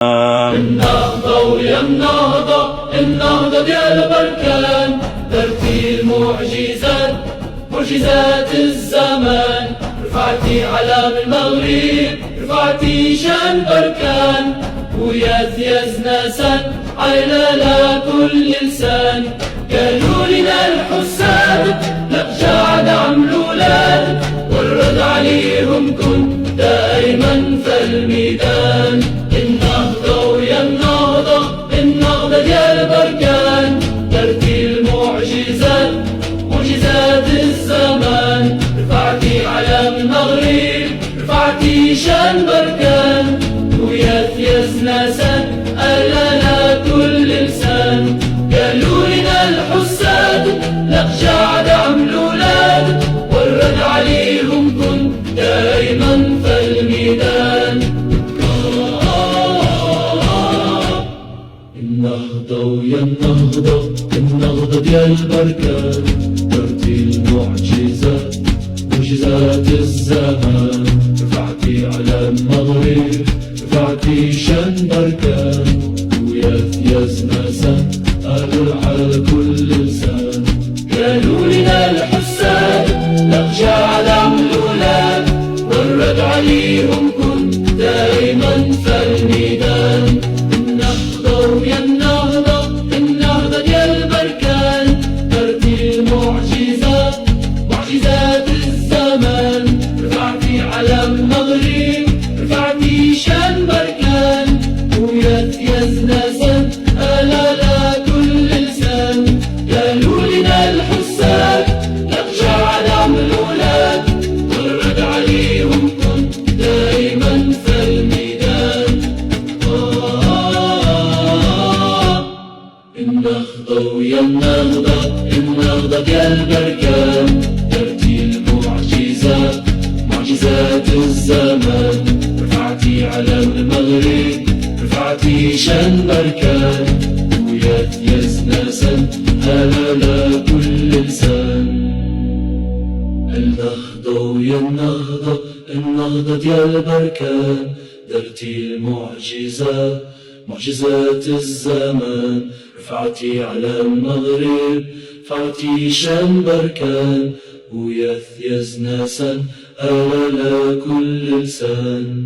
النهضة ويا النهضة، النهضة ديال بركان، درتي المعجزات معجزات الزمان، رفعتي علم المغرب، رفعتي شان بركان، ويا ثياز ناسان على كل لسان، قالوا لنا الحساد لا جعد عملوا ولاد، والرد عليهم كن دائما في الميدان. النهضة ويا النهضة، النهضة ديال بركان، درتي المعجزات معجزات الزمان، رفعتي علم المغرب، رفعتي شان بركان، ويا ثياز ناسان ألانا كل لسان، قالوا لنا الحساد لا جعد عملوا ولاد، والرد عليهم كن دائما في الميدان. النهضة ويا النهضة، النهضة ديال بركان، درتي المعجزات معجزات الزمان، رفعتي على المغرب، رفعتي شان بركان، ويا ثياز ناسان قالوا على كل لسان، قالوا لنا الحساد لا جعل عملوا ولاد، والرد عليهم كن دائما في الميدان. النهضة ويا النهضة، النهضة ديال بركان، درتي المعجزات معجزات الزمان، رفعتي علم المغرب، رفعتي شان بركان، ويا ثياز ناسان ألالا كل لسان، قالوا لنا الحساد لا جعل عملوا ولاد، والرد عليهم كن دائما في الميدان. النهضة ويا النهضة، النهضة ديال بركان، درتي المعجزات معجزات الزمان، رفعتي علم المغرب، رفعتي شان بركان، ويا ثياز ناسان هلالا كل لسان. النهضة ويا النهضة، النهضة ديال بركان، درتي المعجزات معجزات الزمان، رفعتي على المغرب، رفعتي شان بركان، ويا ثياز ناسان هلالا كل لسان.